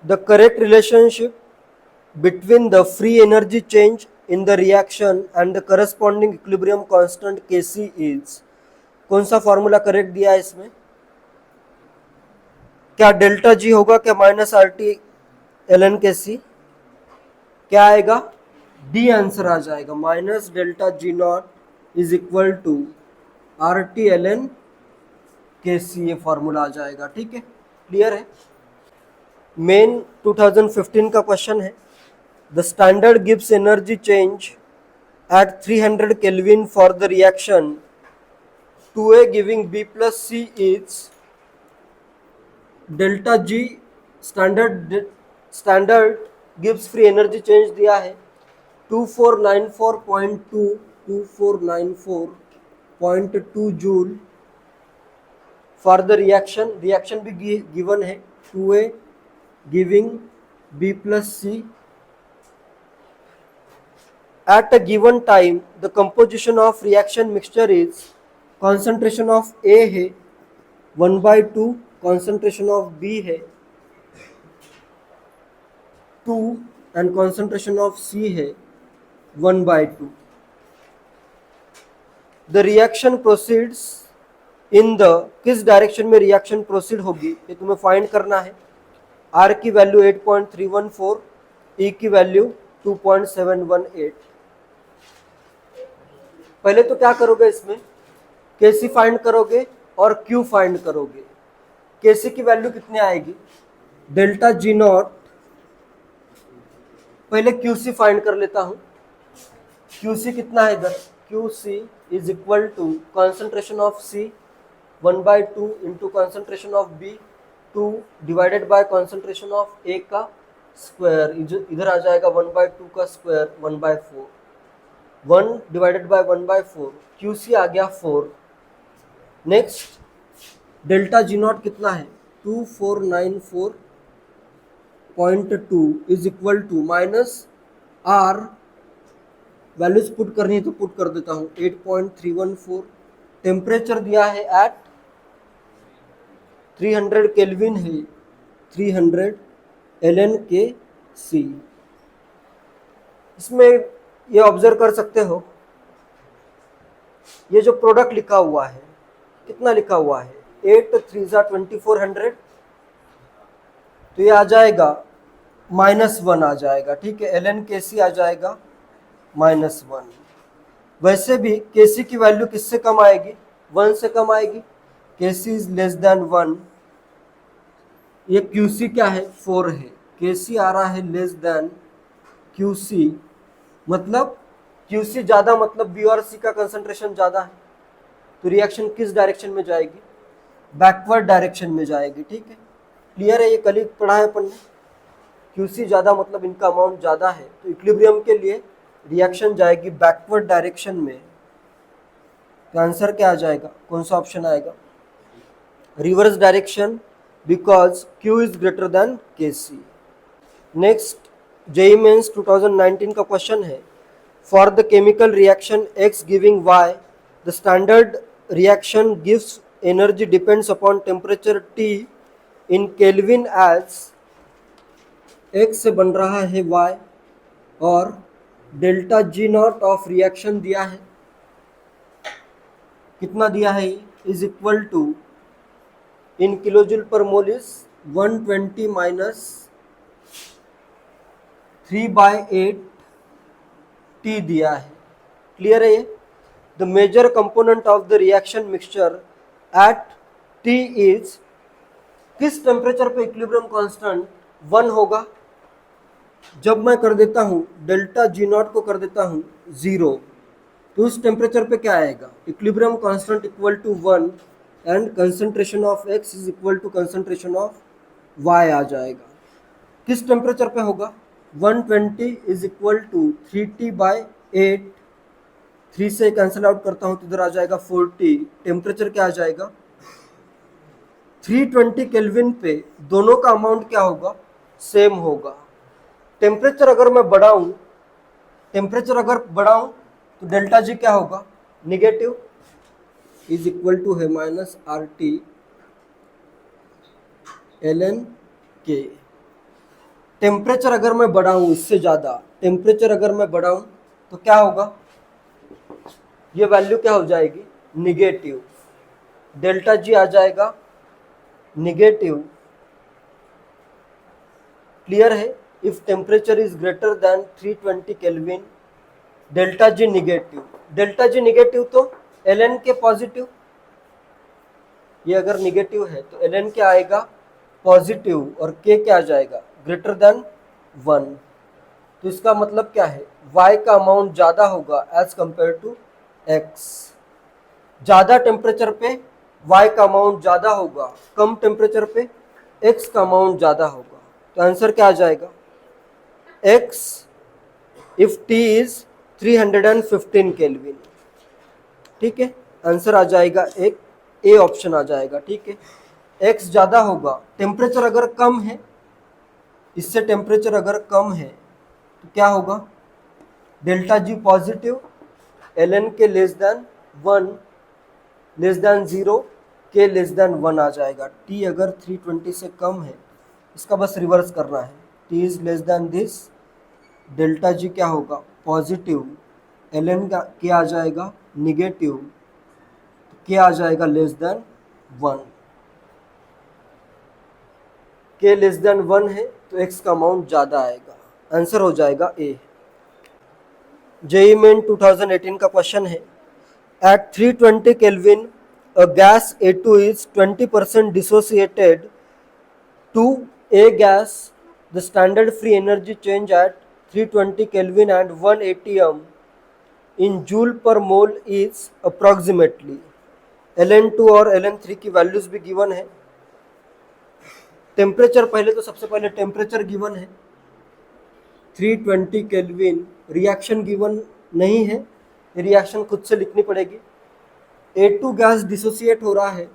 The correct relationship between the free energy change in the reaction and the corresponding equilibrium constant Kc is, कौन सा formula correct दिया है इसमें? क्या delta G होगा क्या minus R T L N K C? क्या आएगा? डी आंसर आ जाएगा, minus delta G not is equal to R T L N K C, ये फॉर्मूला आ जाएगा। ठीक है, क्लियर है। मेन 2015 का क्वेश्चन है, the standard gives energy change at 300 Kelvin for the reaction 2A giving B plus C is delta G। Standard gives free energy change दिया है 2494.2 joule for the reaction. Reaction भी given है 2A giving B plus C। At a given time, the composition of reaction mixture is, concentration of A है 1/2, concentration of B है 2 and concentration of C है 1/2। The reaction proceeds in the, किस direction में reaction proceed होगी ये तुम्हें find करना है। R की वैल्यू 8.314, E की वैल्यू 2.718। पहले तो क्या करोगे, इसमें केसी फाइंड करोगे और क्यू फाइंड करोगे। केसी की वैल्यू कितनी आएगी? डेल्टा जी नॉट, पहले क्यूसी फाइंड कर लेता हूं। क्यूसी कितना है इधर? QC is equal to concentration of C 1/2 into concentration of B 2 divided by concentration of A का स्क्वायर, इधर आ जाएगा 1/2 का स्क्वायर 1/4, 1 डिवाइडेड बाय 1/4, क्यूसी आ गया 4। नेक्स्ट डेल्टा जी नॉट कितना है? 2494.2 is equal to minus R, values put करनी है तो पुट कर देता हूं 8.314। टेम्परेचर दिया है एट 300 केल्विन है 300 एलएन के सी। इसमें ये ऑब्जर्व कर सकते हो, ये जो प्रोडक्ट लिखा हुआ है कितना लिखा हुआ है? 8 3 2400, तो ये आ जाएगा -1 आ जाएगा। ठीक है, एलएन के सी आ जाएगा -1। वैसे भी केसी की वैल्यू किससे कम आएगी? 1 से कम आएगी। केसी इज लेस देन 1। ये क्यूसी क्या है? 4 है। केसी आ रहा है लेस देन क्यूसी, मतलब क्यूसी ज्यादा, मतलब बी और सी का कंसंट्रेशन ज्यादा है, तो रिएक्शन किस डायरेक्शन में जाएगी? बैकवर्ड डायरेक्शन में जाएगी। ठीक है, क्लियर है। ये कल ही पढ़ा है अपन ने। क्यूसी ज्यादा मतलब इनका अमाउंट ज्यादा है, तो इक्विलिब्रियम के लिए रिएक्शन जाएगी बैकवर्ड डायरेक्शन में। तो आंसर क्या आ जाएगा? कौन सा ऑप्शन आएगा? Reverse direction, because Q is greater than K C. Next JEE Mains 2019 का क्वेश्चन है, for the chemical reaction X giving Y the standard reaction gives energy depends upon temperature T in kelvin as, X से बन रहा है Y और delta G not of reaction दिया है, कितना दिया है? Is equal to in kilojoule per mole is 120 minus 3/8 T दिया है। क्लियर है ये? The major component of the reaction mixture at T is, किस टेम्परेचर पे इक्विलिब्रियम कांस्टेंट 1 होगा? जब मैं कर देता हूं डेल्टा जी नॉट को कर देता हूं 0, तो उस टेम्परेचर पे क्या आएगा? Equilibrium constant equal to 1 and concentration of X is equal to concentration of Y आ जाएगा। किस टेम्परेचर पे होगा? 120 इज इक्वल टू 3T/8, 3 से कैंसिल आउट करता हूं तो इधर आ जाएगा 40। टेम्परेचर क्या आ जाएगा? 320 केल्विन पे दोनों का अमाउंट क्या होगा? सेम होगा। टेम्परेचर अगर बढ़ाऊं तो डेल्टा जी क्या होगा? निगेटिव, इज इक्वल टू है minus R T L N K. Temperature अगर मैं बढ़ाऊं इससे ज़्यादा, टेम्परेचर अगर मैं बढ़ाऊं तो क्या होगा, ये वैल्यू क्या हो जाएगी, निगेटिव, डेल्टा जी आ जाएगा निगेटिव। क्लियर है? If temperature is greater then 320 kelvin, delta G negative, delta G negative तो एल एन के पॉजिटिव, ये अगर निगेटिव है तो एल एन क्या आएगा, पॉजिटिव, और के क्या आ जाएगा, ग्रेटर देन 1। तो इसका मतलब क्या है, y का अमाउंट ज़्यादा होगा एज कंपेयर टू x। ज़्यादा टेम्परेचर पे y का अमाउंट ज़्यादा होगा, कम टेम्परेचर पे x का अमाउंट ज़्यादा होगा। तो आंसर क्या आ जाएगा, x if t is 315 kelvin. ठीक है, आंसर आ जाएगा एक ए ऑप्शन आ जाएगा। ठीक है, x ज़्यादा होगा, टेम्परेचर अगर कम है, इससे टेम्परेचर अगर कम है तो क्या होगा, delta G positive, L N K less than 1, less than 0, K less than 1 आ जाएगा। टी अगर 320 से कम है, इसका बस रिवर्स करना है, T is less than this, delta G क्या होगा, पॉजिटिव, एल एन का क्या आ जाएगा, निगेटिव, क्या आ जाएगा लेस देन 1, के लेस देन 1 है तो एक्स का अमाउंट ज़्यादा आएगा। आंसर हो जाएगा ए। जेईई मेन 2018 का क्वेश्चन है, at 320 kelvin a gas A2 is 20% dissociated to A gas. The standard free energy change at 320 Kelvin and 1 atm in joule per mole is approximately। Ln2 और Ln3 की values भी given है। Temperature पहले तो सबसे पहले temperature given है 320 kelvin, reaction given नहीं है, रिएक्शन खुद से लिखनी पड़ेगी। A2 गैस डिसोसिएट हो रहा है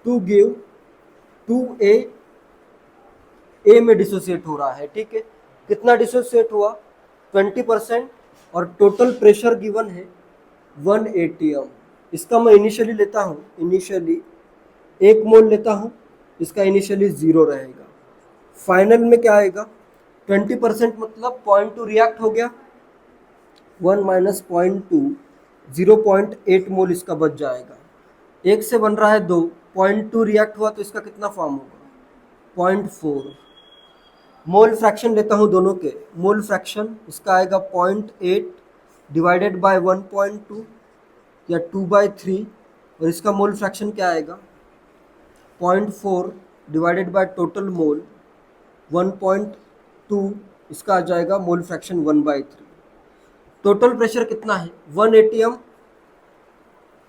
टू गिव 2A, ए में डिसोसिएट हो रहा है। ठीक है, कितना डिसोसिएट हुआ, 20%, और टोटल प्रेशर गिवन है 1 atm। इसका मैं इनिशियली लेता हूँ, इनिशियली 1 मोल लेता हूँ, इसका इनिशियली 0 रहेगा। फाइनल में क्या आएगा, 20% मतलब 0.2 रिएक्ट हो गया, 1 माइनस 0.2, 0.8 मोल इसका बच जाएगा। 1 से बन रहा है 2, 0.2 रिएक्ट हुआ तो इसका कितना फॉर्म होगा, 0.4। मोल फ्रैक्शन लेता हूँ दोनों के, मोल फ्रैक्शन इसका आएगा 0.8 डिवाइडेड बाय 1.2 या 2/3, और इसका मोल फ्रैक्शन क्या आएगा, 0.4 डिवाइडेड बाय टोटल मोल 1.2, इसका आ जाएगा मोल फ्रैक्शन 1/3। टोटल प्रेशर कितना है, 1 atm,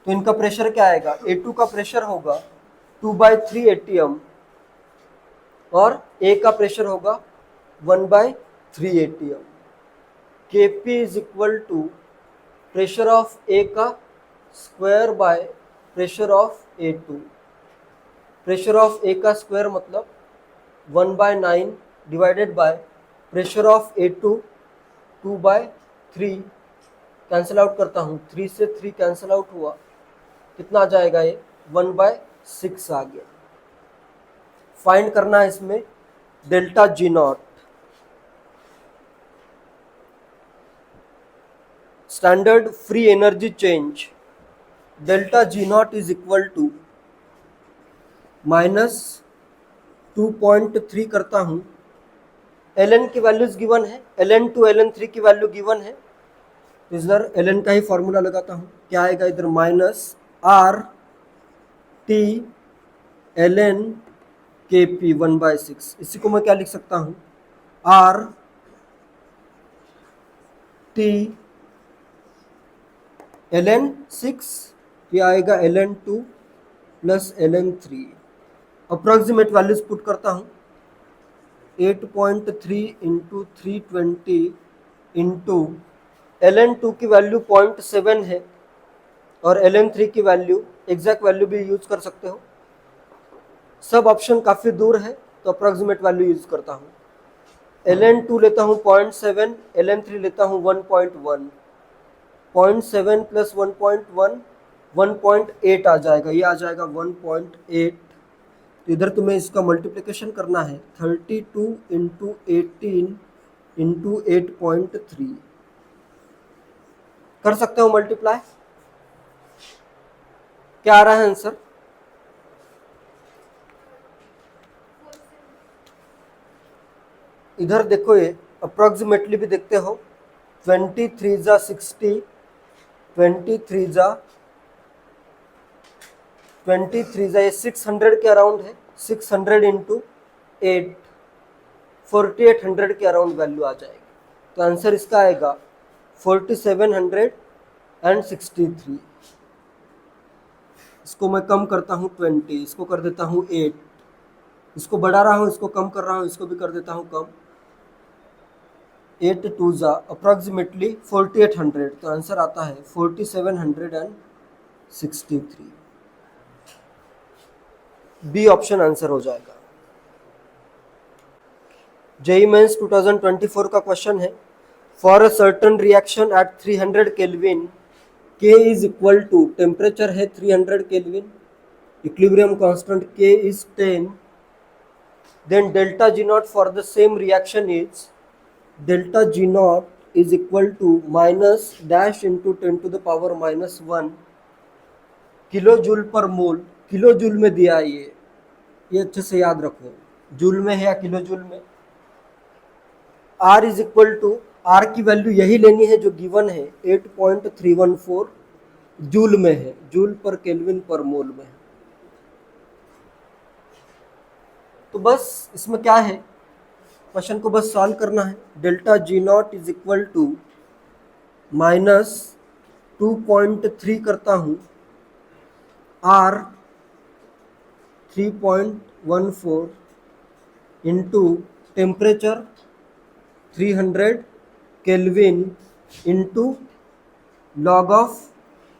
तो इनका प्रेशर क्या आएगा, A2 का प्रेशर होगा 2/3 atm और A का प्रेशर होगा 1/3 atm। Kp is equal to pressure of A का square by pressure of A2। Pressure of A का स्क्वायर मतलब 1/9 divided by pressure of A2 2/3, cancel out करता हूँ, 3 से 3 कैंसिल आउट हुआ, कितना आ जाएगा ये 1/6 आ गया। फाइंड करना है इसमें delta G not, standard free energy change, delta G not is equal to -2.3 करता हूँ, Ln की वैल्यूज गिवन है, Ln2 Ln3 की वैल्यू गिवन है, तो इधर Ln का ही फॉर्मूला लगाता हूँ, क्या आएगा इधर -RT Ln Kp 1/6। इसी को मैं क्या लिख सकता हूँ, RT Ln6, ये आएगा Ln2 plus Ln3। Approximate values put करता हूँ, 8.3 इंटू 320 इंटू Ln2 की वैल्यू 0.7 है और Ln3 की वैल्यू, एग्जैक्ट वैल्यू भी यूज कर सकते हो, सब ऑप्शन काफ़ी दूर है तो अप्रॉक्सीमेट वैल्यू यूज करता हूँ। Ln2 लेता हूँ 0.7, Ln3 लेता हूँ 1.1, 0.7 प्लस 1.1 1.8 आ जाएगा, ये आ जाएगा 1.8 तो इधर तुम्हें इसका मल्टीप्लिकेशन करना है 32 इंटू 18 इंटू 8.3। कर सकते हो मल्टीप्लाई? क्या आ रहा है आंसर? इधर देखो, ये अप्रोक्सीमेटली भी देखते हो, 23 जा 60, 23 जा 23 जा ये 600 के अराउंड है, 600 इंटू 8, 4800 के अराउंड वैल्यू आ जाएगी। तो आंसर इसका आएगा 4763। इसको मैं कम करता हूँ 20, इसको कर देता हूँ 8, इसको बढ़ा रहा हूँ, इसको कम कर रहा हूँ, इसको भी कर देता हूँ कम। 8 2 जा अप्रॉक्सीमेटली 4800, तो आंसर आता है 4763। बी ऑप्शन आंसर हो जाएगा। जेईई मेंस 2024 का क्वेश्चन है, for a certain reaction at 300 kelvin K is equal to, temperature है 300 kelvin, equilibrium constant K is 10, then delta G naught for the same reaction is delta G naught is equal to minus dash into 10 to the power minus 1 kilo joule पर मोल। Kilo joule में दिया है ये अच्छे से याद रखो, joule में है या किलो जूल में। R is equal to, R की वैल्यू यही लेनी है जो गिवन है, 8.314 जूल में है, जूल पर केल्विन पर मोल में है। तो बस इसमें क्या है, क्वेश्चन को बस सॉल्व करना है। Delta G not is equal to minus 2.3 करता हूँ, R 3.14 into temperature 300 kelvin into log of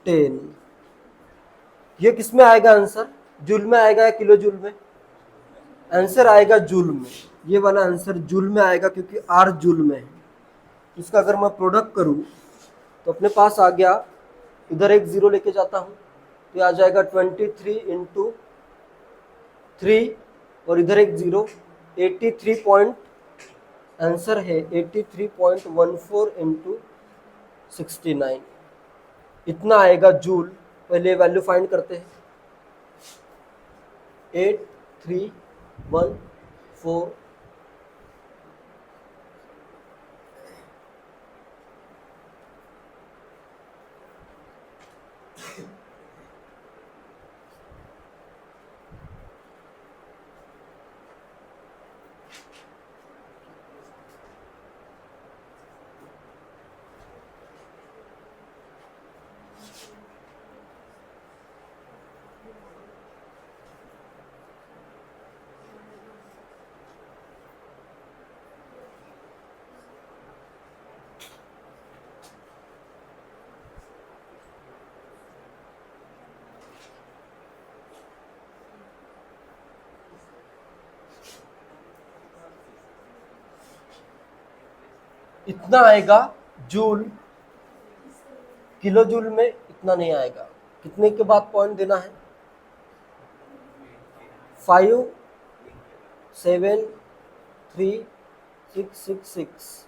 10। ये किस में आएगा आंसर, जूल में आएगा या किलो जूल में? आंसर आएगा जूल में, ये वाला आंसर जूल में आएगा क्योंकि आर जूल में है। इसका अगर मैं प्रोडक्ट करूं तो अपने पास आ गया, इधर एक जीरो लेके जाता हूं तो आ जाएगा 23 इंटू 3 और इधर एक जीरो, 83 पॉइंट, आंसर है 83.14 इंटू 69, इतना आएगा जूल। पहले वैल्यू फाइंड करते हैं, 8314 इतना आएगा जूल। किलो जूल में इतना नहीं आएगा। कितने के बाद पॉइंट देना है? 5 7 3 6 6 6।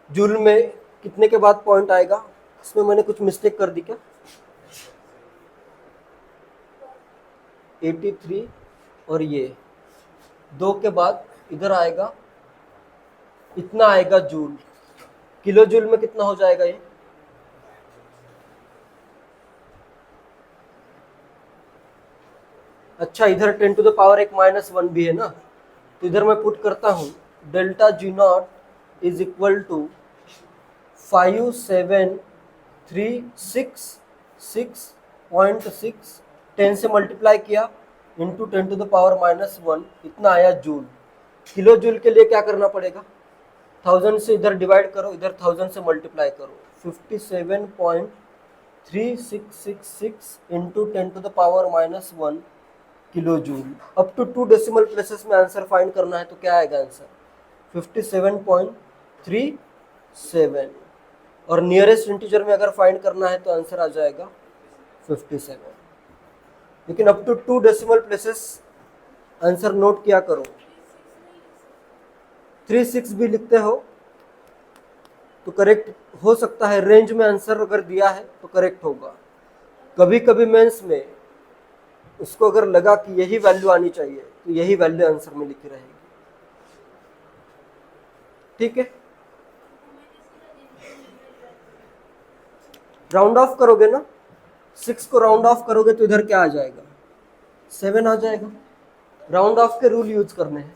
जूल में कितने के बाद पॉइंट आएगा? इसमें मैंने कुछ मिस्टेक कर दी क्या? 83 और ये 2 के बाद इधर आएगा, इतना आएगा जूल। किलो जूल में कितना हो जाएगा ये? अच्छा, इधर 10 टू द पावर एक -1 भी है ना, तो इधर मैं पुट करता हूँ delta G not is equal to 5736.6, 10 से मल्टीप्लाई किया इंटू 10 टू द पावर -1, इतना आया जूल। किलो जूल के लिए क्या करना पड़ेगा? 1000 से इधर डिवाइड करो, इधर 1000 से मल्टीप्लाई करो, 57.3666 into 10 to the power -1 kilojoule. Up to 2 decimal places में आंसर फाइंड करना है, तो क्या आएगा आंसर? 57.37। और नियरेस्ट इंटीजर में अगर फाइंड करना है तो आंसर आ जाएगा 57। लेकिन up to 2 decimal places answer note किया करो। 3-6 भी लिखते हो तो करेक्ट हो सकता है, रेंज में आंसर अगर दिया है तो करेक्ट होगा। कभी कभी मेंस में उसको अगर लगा कि यही वैल्यू आनी चाहिए तो यही वैल्यू आंसर में लिखी रहेगी। ठीक है, राउंड ऑफ करोगे ना, 6 को राउंड ऑफ करोगे तो इधर क्या आ जाएगा, 7 आ जाएगा। राउंड ऑफ के रूल यूज करने हैं।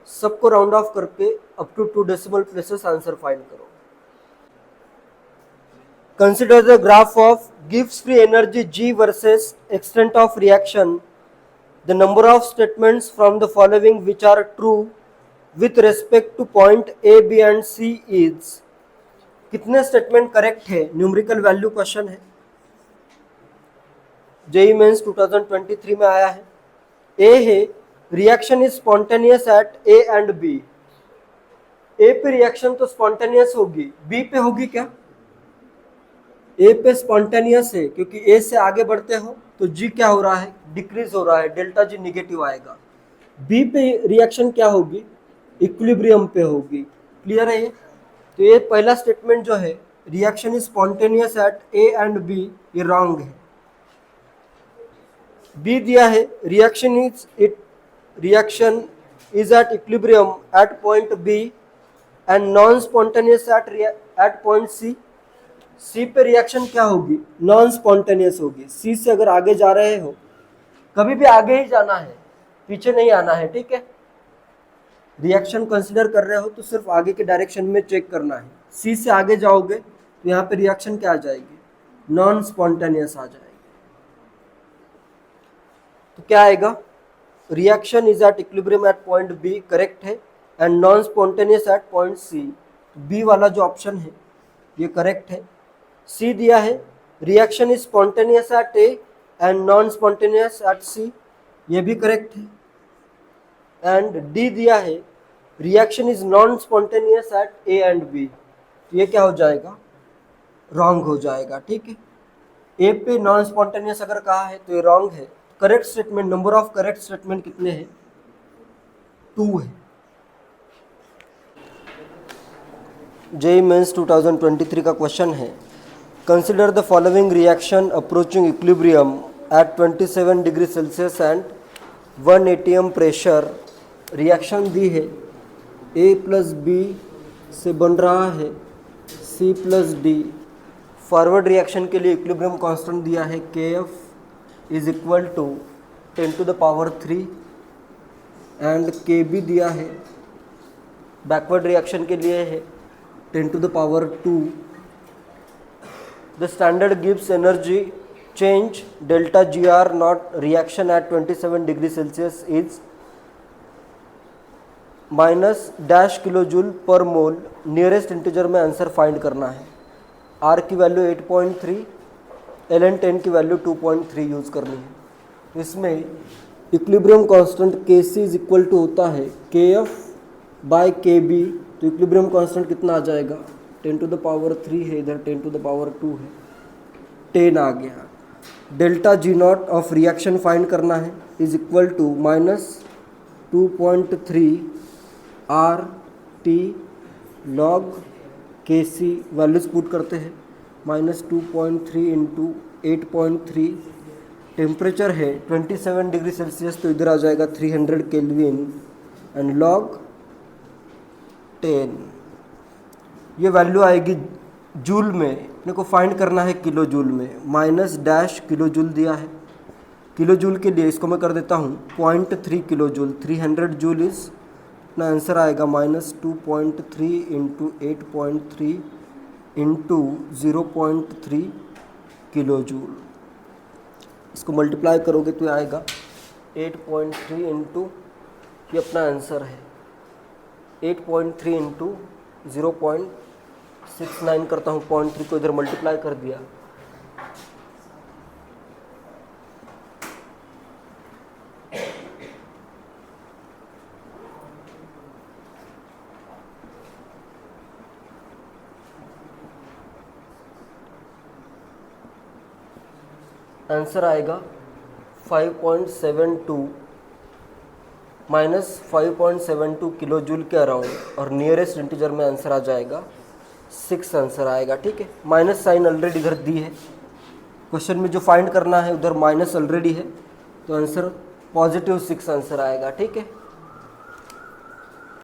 सबको राउंड ऑफ करके up to 2 decimal places answer find करो। Consider the graph of gives free energy G versus extent of reaction. The number of statements from the following which are true with respect to point A, B and C is. कितने statement correct है, numerical value question है, JEE Mains 2023 में आया है। A है reaction is spontaneous at A and B. A पे reaction तो spontaneous होगी, बी पे होगी क्या? ए पे स्पॉन्टेनियस है क्योंकि ए से आगे बढ़ते हो तो जी क्या हो रहा है, डिक्रीज हो रहा है, डेल्टा जी निगेटिव आएगा। बी पे रिएक्शन क्या होगी, इक्विलिब्रियम पे होगी। क्लियर है ये? तो ये पहला स्टेटमेंट जो है reaction is spontaneous at A and B, ये रॉन्ग है। बी दिया है reaction is at equilibrium at point B and non spontaneous at point C. C पे रिएक्शन क्या होगी, नॉन स्पॉन्टेनियस होगी। सी से अगर आगे जा रहे हो, कभी भी आगे ही जाना है, पीछे नहीं आना है। ठीक है, रिएक्शन कंसीडर कर रहे हो तो सिर्फ आगे के डायरेक्शन में चेक करना है। सी से आगे जाओगे तो यहाँ पे रिएक्शन क्या आ जाएगी, नॉन स्पॉन्टेनियस आ जाएगी। तो क्या आएगा, reaction is at equilibrium at point B correct है and non spontaneous at point C. B वाला जो ऑप्शन है ये करेक्ट है। सी दिया है reaction is spontaneous at A and non spontaneous at C, ये भी करेक्ट है। एंड डी दिया है reaction is non spontaneous at A and B, तो ये क्या हो जाएगा, रॉन्ग हो जाएगा। ठीक है, ए पे नॉन स्पॉन्टेनियस अगर कहा है तो ये रॉन्ग है। Correct statement, number of correct statement कितने हैं, 2 है। जेईई मेंस 2023 का क्वेश्चन है, consider the following reaction approaching equilibrium at 27 degree Celsius and 1 atm pressure. Reaction दी है ए प्लस बी से बन रहा है C plus D. Forward reaction के लिए इक्विलिब्रियम कांस्टेंट दिया है KF is equal to 10 to the power 3 and KB दिया है बैकवर्ड रिएक्शन के लिए है 10 to the power 2। The standard gives energy change delta GR not reaction at 27 degree Celsius is minus dash kilo joule पर मोल। Nearest integer में answer find करना है। R की वैल्यू 8.3, ln 10 की वैल्यू 2.3 यूज करनी है। इसमें equilibrium constant Kc is equal to होता है KF बाय KB। तो इक्विलिब्रियम कांस्टेंट कितना आ जाएगा, 10 to the power 3 है, इधर 10 to the power 2 है, 10 आ गया। Delta G0 of reaction find करना है is equal to minus 2.3 RT log KC। Values put करते हैं, माइनस 2.3 इंटू 8.3। टेम्परेचर है 27 डिग्री सेल्सियस, तो इधर आ जाएगा 300 केल्विन एंड लॉग 10। ये वैल्यू आएगी जूल में, अपने को फाइंड करना है किलो जूल में। माइनस डैश किलो जूल दिया है। किलो जूल के लिए इसको मैं कर देता हूँ 0.3 किलो जूल। 300 जूल इज अपना आंसर आएगा minus 2.3 into 8.3 into 0.3 kilo joule. इसको मल्टीप्लाई करोगे तो आएगा 8.3 इंटू, ये अपना आंसर है 8.3 इंटू 0.69 करता हूँ, 0.3 को इधर मल्टीप्लाई कर दिया। आंसर आएगा 5.72 माइनस 5.72 किलो जूल के अराउंड, और नियरेस्ट इंटीजर में आंसर आ जाएगा 6 आंसर आएगा। ठीक है, माइनस साइन ऑलरेडी इधर दी है, क्वेश्चन में जो फाइंड करना है उधर माइनस ऑलरेडी है, तो आंसर पॉजिटिव 6 आंसर आएगा। ठीक है।